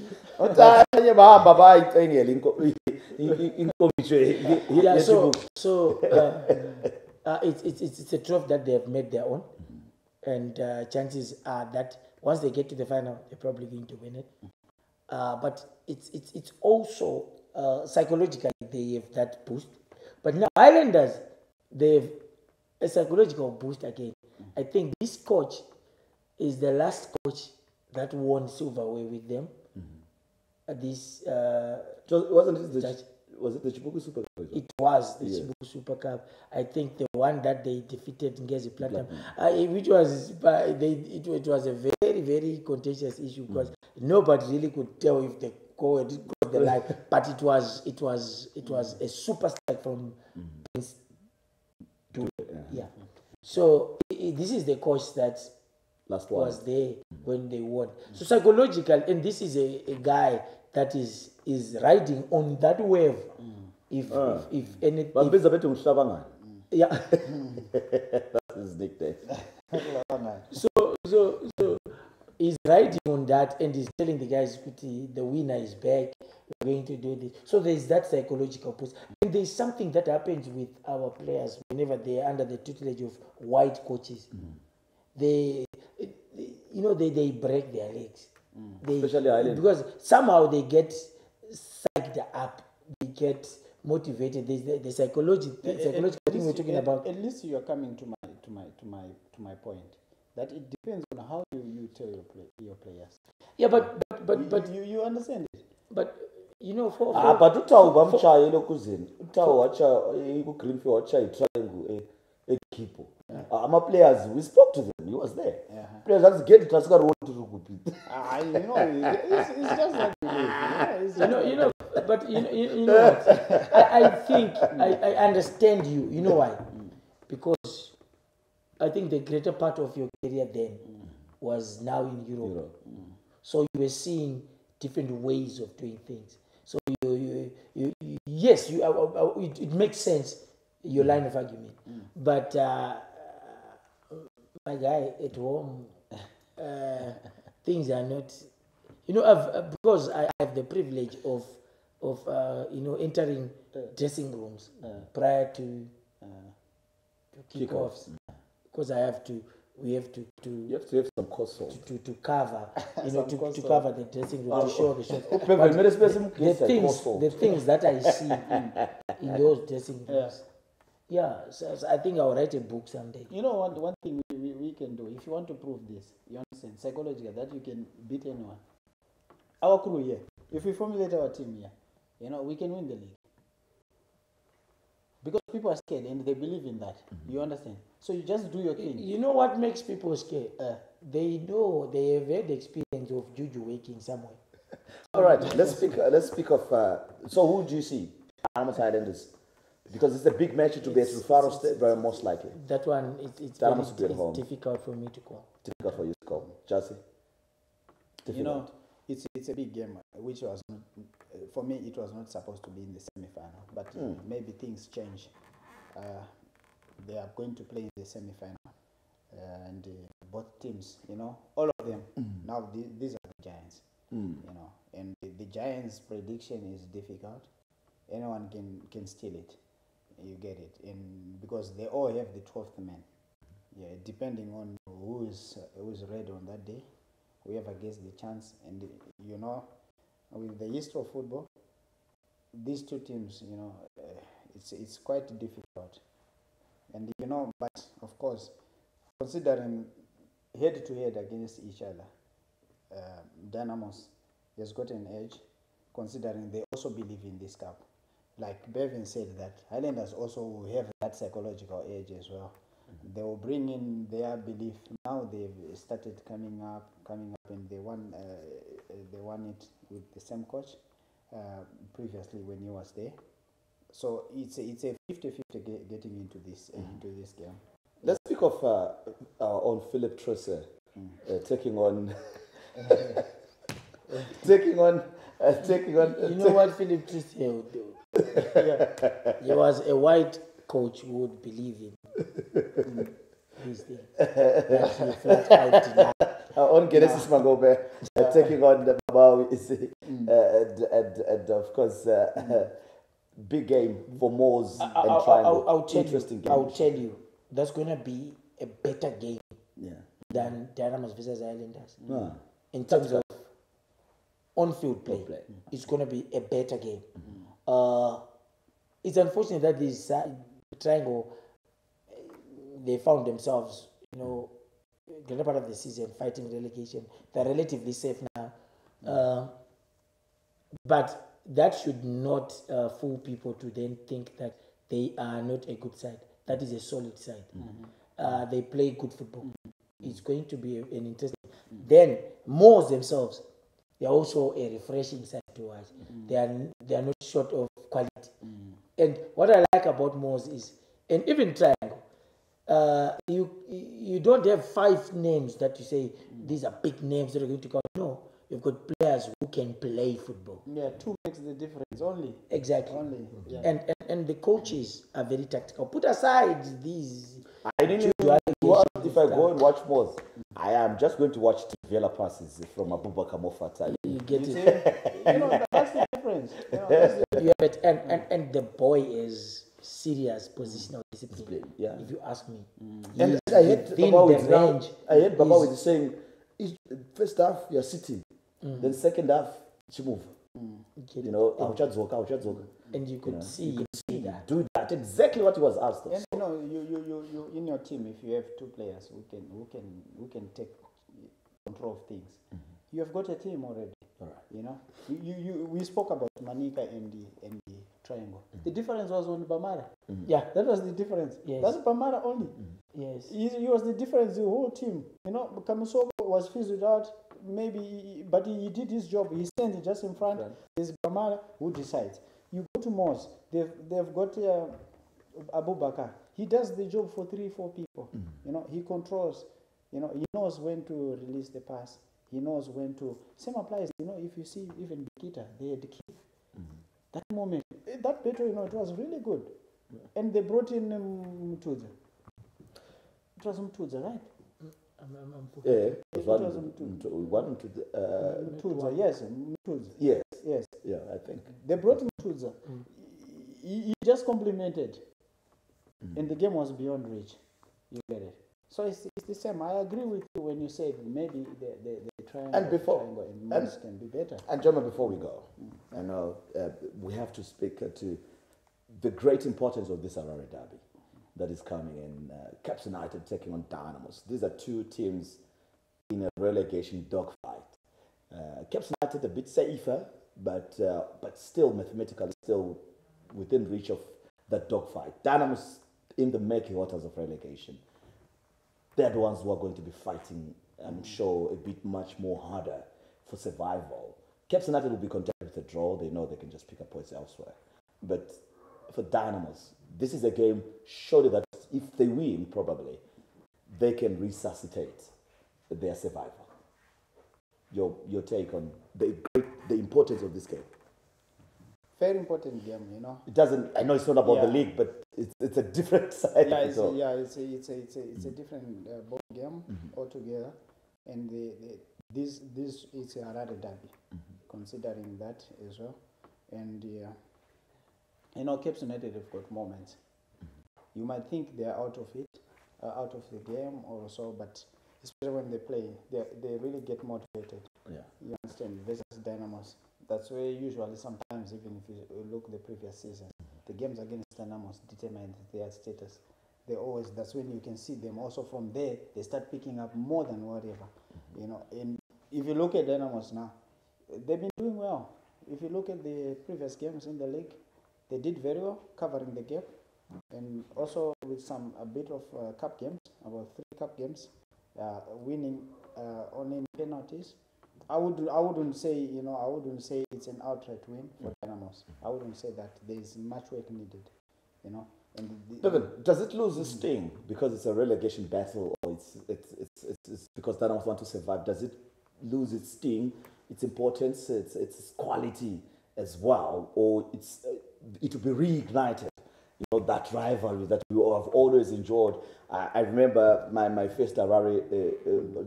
Yeah, so it's a trophy that they have made their own, and chances are that once they get to the final, they're probably going to win it. But it's also psychologically they have that boost. But now Islanders, they have a psychological boost again. I think this coach is the last coach that won silverware with them. This So wasn't it was it the Chibuku Super Cup? it was the Chibuku Super Cup. I think the one that they defeated Ngezi Platinum, which was it was a very, very contentious issue because nobody really could tell if the goal had crossed the line. But it was a super strike from Prince. Yeah. So this is the coach that Last one. was there when they won. So psychological, and this is a guy that is riding on that wave. If any, Bambiza bethi ngishlavangana. yeah. That's his nickname. So he's riding on that, and he's telling the guys, the winner is back. We're going to do this. So there's that psychological push, and there's something that happens with our players whenever they are under the tutelage of white coaches. They break their legs. Especially Ireland. Because somehow they get psyched up, they get motivated. There's the psychological thing we're talking about. At least you are coming to my point that it depends on how you tell your players. Yeah, but you understand it. but you know for But utawu bamshayele okuzini. Utawu wacha ku Greenfield wacha itriangle eKipo. Ama players, we spoke to them. He was there. Players that's get transfer roll to Rukupi. It's just like but you know what? I think I understand you. You know why? Because I think the greater part of your career then was now in Europe. So you were seeing different ways of doing things. So it makes sense, your line of argument. But my guy at home, things are not. Because I have the privilege of entering dressing rooms prior to kickoffs, because we have to You have to have some console. to cover, to cover the dressing room, to show the shots. The things that I see in those dressing rooms. Yeah, so I think I'll write a book someday. You know what? One thing we can do, if you want to prove this, you understand, psychologically, that you can beat anyone. Our crew here, if we formulate our team here, we can win the league. Because people are scared and they believe in that. You understand? So you just do your thing. You know what makes people scared? They know they have had the experience of juju waking somewhere. All right, let's speak of. So who do you see? Dynamos Highlanders, because it's a big match to be at Rufaro State, most likely. That one, it's difficult for me to call. Difficult for you to call, Jesse. It's a big game, which was for me. It was not supposed to be in the semi-final, but maybe things change. They are going to play in the semi-final, and both teams, all of them. Now these are the Giants, and the Giants' prediction is difficult. Anyone can steal it. You get it, and because they all have the 12th man, Yeah, depending on who's ready on that day, whoever gets the chance, and you know, with the history of football, these two teams, you know, it's quite difficult, and you know, but of course, considering head to head against each other, Dynamos has got an edge, considering they also believe in this cup. Like Bevin said, that Highlanders also have that psychological edge as well. Mm-hmm. They will bring in their belief. Now they've started coming up, and they won it with the same coach previously when he was there. So it's a 50-50 getting into this game. Let's speak of our own Philip Trusser taking on. taking on. You know what Philip Trusser would do? He was a white coach who would believe in these things. He flat out denied. Our own Genesis Magobe taking on the Babao, and of course, big game for Moors and Triangle. Interesting game. I'll tell you, that's going to be a better game than Dynamos versus Islanders. In terms of on-field play, it's going to be a better game. It's unfortunate that this Triangle, they found themselves, you know, greater part of the season fighting relegation. They're relatively safe now. But that should not fool people to then think that they are not a good side. That is a solid side. They play good football. It's going to be an interesting. Then Moors themselves, they are also a refreshing side to watch. They are not short of quality. And what I like about Moors is, and even Triangle, you don't have 5 names that you say these are big names that are going to come. No, you've got players who can play football. Yeah, 2 makes the difference only. Exactly. Only. Yeah. And the coaches are very tactical. Put aside these. I didn't know if I go and watch Moors, I am just going to watch Vela passes from Abubakar Mofata. You get it. You know, that's the difference. You know, that's the Yeah, and the boy is serious positional discipline. Yeah. If you ask me, And I heard Baba with saying, first half you're sitting, then second half you move. You know, and you could see that. Do that exactly what he was asked. And you know, you in your team, if you have 2 players who can take control of things, you have got a team already. All right. You know, we spoke about Manica and the Triangle. The difference was on Bamara. Yeah, that was the difference. Yes. That's Bamara only. Yes. He was the difference. The whole team. You know, Kamusoko was fizzled out. Maybe, but he did his job. He standing just in front. There's Bamara who decides. You go to Moors. They've got Abubakar. He does the job for 3-4 people. You know, he controls. You know, he knows when to release the pass. He knows when to. Same applies. You know, if you see even Bikita, they had the key. That moment, that battle, you know, it was really good. And they brought in Mutudza. It was Mutudza, right? It was Mutudza, yes, Mutudza. Yes. Yes. Yeah, I think. They brought Mutudza. He just complimented. And the game was beyond reach. You get it? So it's the same. I agree with you when you said maybe the triangle and Moors can be better. And Joma, before we go, I know we have to speak to the great importance of this Harare derby that is coming in. Caps United taking on Dynamos. These are 2 teams in a relegation dogfight. Caps United a bit safer, but still mathematically still within reach of that dogfight. Dynamos in the murky waters of relegation. They're the ones who are going to be fighting, I'm sure, a bit much more harder for survival. Caps United will be content with a draw. They know they can just pick up points elsewhere. But for Dynamos, this is a game surely that if they win, probably, they can resuscitate their survival. Your take on the importance of this game? Very important game, you know. It doesn't. I know it's not about the league, but it's a different side. It's a different ball game altogether, and this is a Harare derby, considering that as well, and you know, Cape United have got moments. You might think they are out of it. out of the game or so, but especially when they play, they really get motivated. Yeah. You understand? Versus Dynamos. That's where usually sometimes, even if you look the previous season, the games against Dynamos determine their status. They always, that's when you can see them. Also from there, they start picking up more than whatever. You know, and if you look at Dynamos now, they've been doing well. If you look at the previous games in the league, they did very well covering the gap, and also with a bit of cup games, about 3 cup games, winning only in penalties. I wouldn't say, I wouldn't say it's an outright win for Dynamos. I wouldn't say that. There is much work needed, And does it lose its sting because it's a relegation battle, or it's because Dynamos want to survive? Does it lose its sting, its importance, its quality as well, or it will be reignited? That rivalry that we have always enjoyed. I remember my first Harare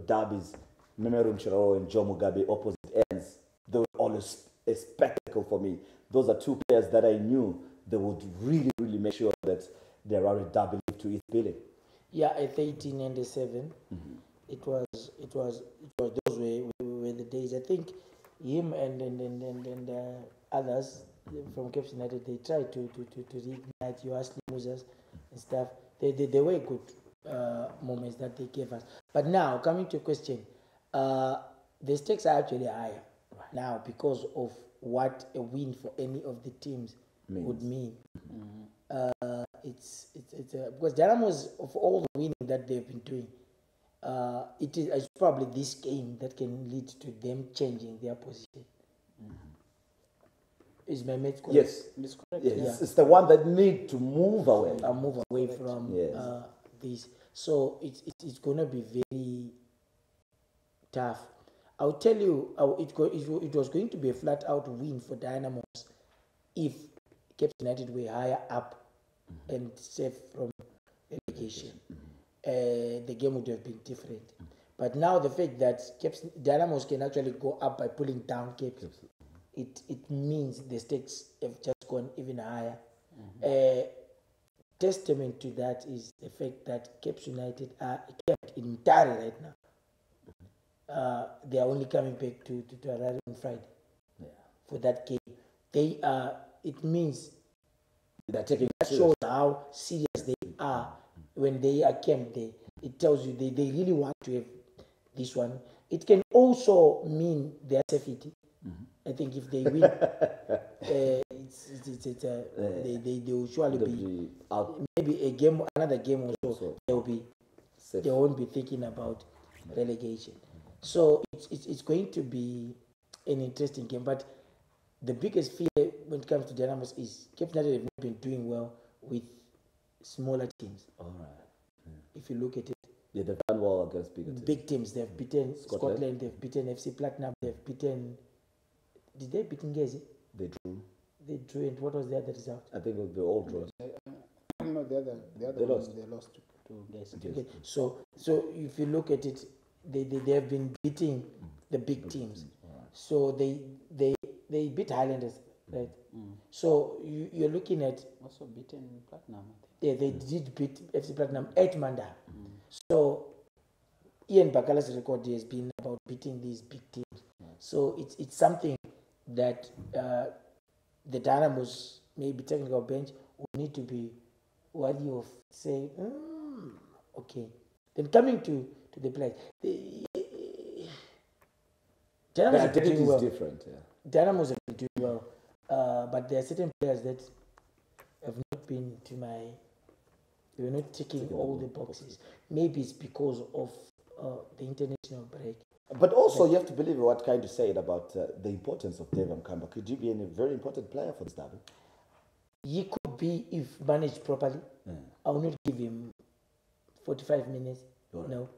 derbies, Memeru Nchirao and Joe Mugabe, opposite ends. They were always a spectacle for me. Those are 2 players that I knew they would really, really make sure that the Harare derby lived to its billing. Yeah, at 1897, it was those were the days. I think him and others from Cape United, they tried to reignite Yoasli Moses and stuff. They were good moments that they gave us. But now, coming to your question, the stakes are actually higher now because of what a win for any of the teams would mean. It's because Dynamos, of all the winning that they've been doing, it's probably this game that can lead to them changing their position. Is my mate correct? Yes. it's correct. Yes. Yeah. It's the one that need to move away. Move away from this. So it's going to be very tough. I'll tell you, it was going to be a flat-out win for Dynamos if Cape United were higher up and safe from relegation. The game would have been different. But now the fact that Dynamos can actually go up by pulling down Cape, it means the stakes have just gone even higher. Testament to that is the fact that Cape United are kept in Tari right now. They are only coming back to Harare on Friday for that game. They are. It means They're taking that shows how serious they are when they are camped there. It tells you they really want to have this one. It can also mean their safety. I think if they win, they will surely be out. Maybe another game also. They won't be thinking about relegation. So it's going to be an interesting game. But the biggest fear when it comes to Dynamos is Cape United have not been doing well with smaller teams. All right. If you look at it, they've done well against big teams. They've beaten Scotland. They've beaten FC Platinum. They've beaten. Did they beat Ngezi? They drew. They drew, and what was the other result? I think they all draws. No, the other They lost. They lost to Ngezi. Okay. So if you look at it, they have been beating the big teams. So they beat Highlanders, right? So you're looking at Also beaten Platinum. they did beat FC Platinum at Manda. So Ian Bakala's record has been about beating these big teams. So it's something that the Dynamos, maybe technical bench, will need to be worthy of saying, okay. Then coming to the players, Dynamos have been doing well. Different, yeah. Dynamos have been doing well, but there are certain players that have not been they were not ticking all the boxes. Maybe it's because of the international break. But also, you have to believe what Kaidu said about the importance of Dave Mkamba. Could you be a very important player for this derby? He could be if managed properly. I will not give him 45 minutes. Right. No,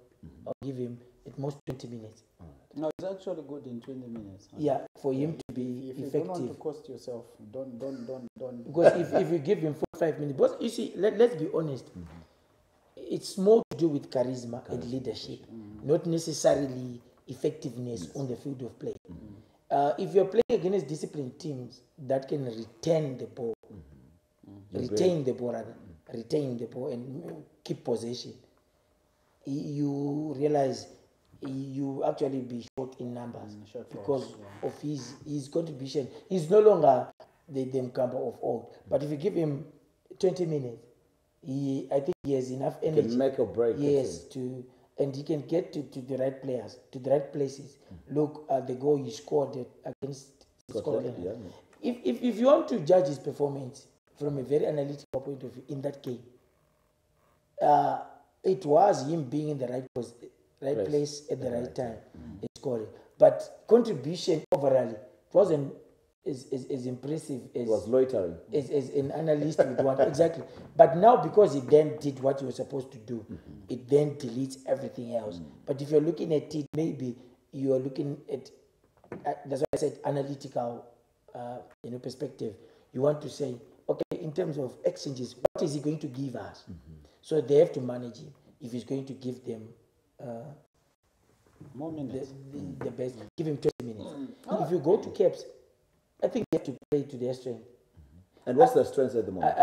I'll give him at most 20 minutes. No, it's actually good in 20 minutes. Yeah, for him to be if you effective. don't want to cost yourself, don't. Because if you give him 45 minutes, but you see, let's be honest. It's more to do with charisma and leadership, not necessarily effectiveness on the field of play. If you're playing against disciplined teams that can retain the ball, retain the ball and keep possession, you realize you actually be short in numbers short because force, yeah. of his contribution. He's no longer the Mkamba of old. But if you give him 20 minutes, I think he has enough energy. Can make or break. Yes, and he can get to the right players, to the right places. Look at the goal he scored against Scotland. Yeah. If you want to judge his performance from a very analytical point of view in that game, it was him being in the right place at the right time and scoring. But contribution overall, it wasn't as impressive as... It was loitering. As an analyst would want. Exactly. But now, because he then did what he was supposed to do, it then deletes everything else. But if you're looking at it, maybe you're looking at... that's why I said analytical perspective. You want to say, okay, in terms of exchanges, what is he going to give us? So they have to manage him. If he's going to give them more minutes, the best, give him 20 minutes. If you go to Caps, I think they have to play to their strength. And what's their strength at the moment?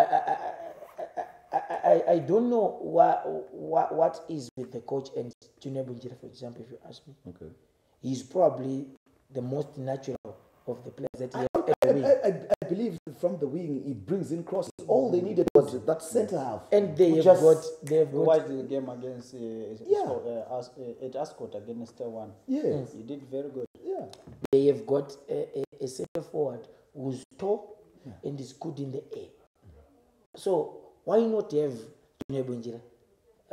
I don't know what is with the coach and Junior Bunjira, for example, if you ask me. Okay. He's probably the most natural of the players that he has at the wing. I believe from the wing, he brings in crosses. All they needed was that centre half. And they have got... watched the game against at Ascot against one. Yes. He did very good. Yeah. They have got a centre forward who's tall and is good in the air. So why not have Junior Bunjira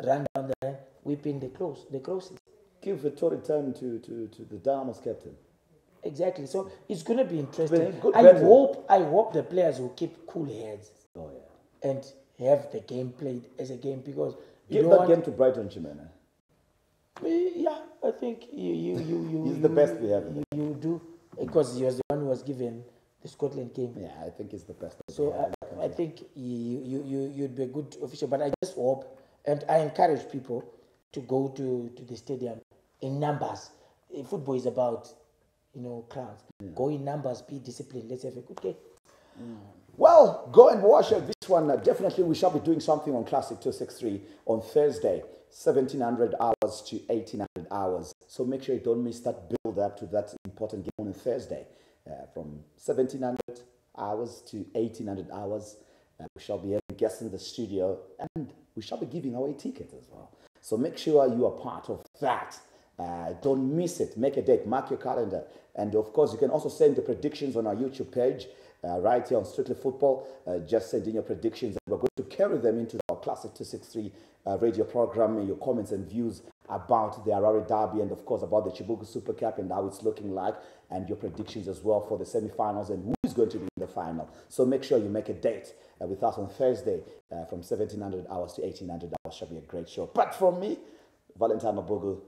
run down the line, whipping the crosses? Give Vittori time to the Dynamos captain. Exactly. So it's going to be interesting. I hope the players will keep cool heads. Oh yeah. And have the game played as a game, because give that game to Brighton, Chimena. Yeah, I think you he's the best we have. You do, because he was the one who was given the Scotland game. Yeah, I think he's the best. So I think you'd be a good official. But I just hope, and I encourage people to go to the stadium in numbers. Football is about crowds. Go in numbers, be disciplined. Let's have a good game. Well, go and watch this one. Definitely, we shall be doing something on Classic 263 on Thursday, 1700 hours to 1800 hours. So make sure you don't miss that build up to that important game on Thursday, from 1700 hours to 1800 hours. We shall be having guests in the studio, and we shall be giving away tickets as well. So make sure you are part of that. Don't miss it. Make a date. Mark your calendar. And of course, you can also send the predictions on our YouTube page, right here on Strictly Football. Just send in your predictions, and we're going to carry them into our Classic 263 radio program. Your comments and views about the Harare Derby, and of course about the Chibuku Super Cup and how it's looking like, and your predictions as well for the semi-finals and who is going to be in the final. So make sure you make a date with us on Thursday from 1700 hours to 1800 hours. Shall be a great show. But from me, Valentine Mabugu,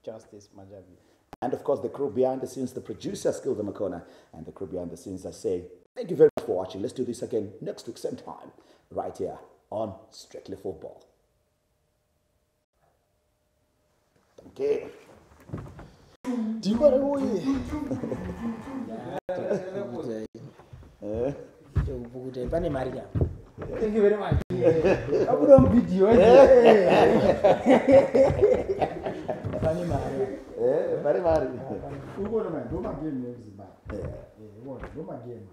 Justice Majabi, and of course the crew behind the scenes, the producer Skilda Makona, and the crew behind the scenes, I say thank you very much for watching. Let's do this again next week, same time, right here on Strictly Football. Thank you. Thank you very much. I put on video. Very much. Ugo na man, do my game.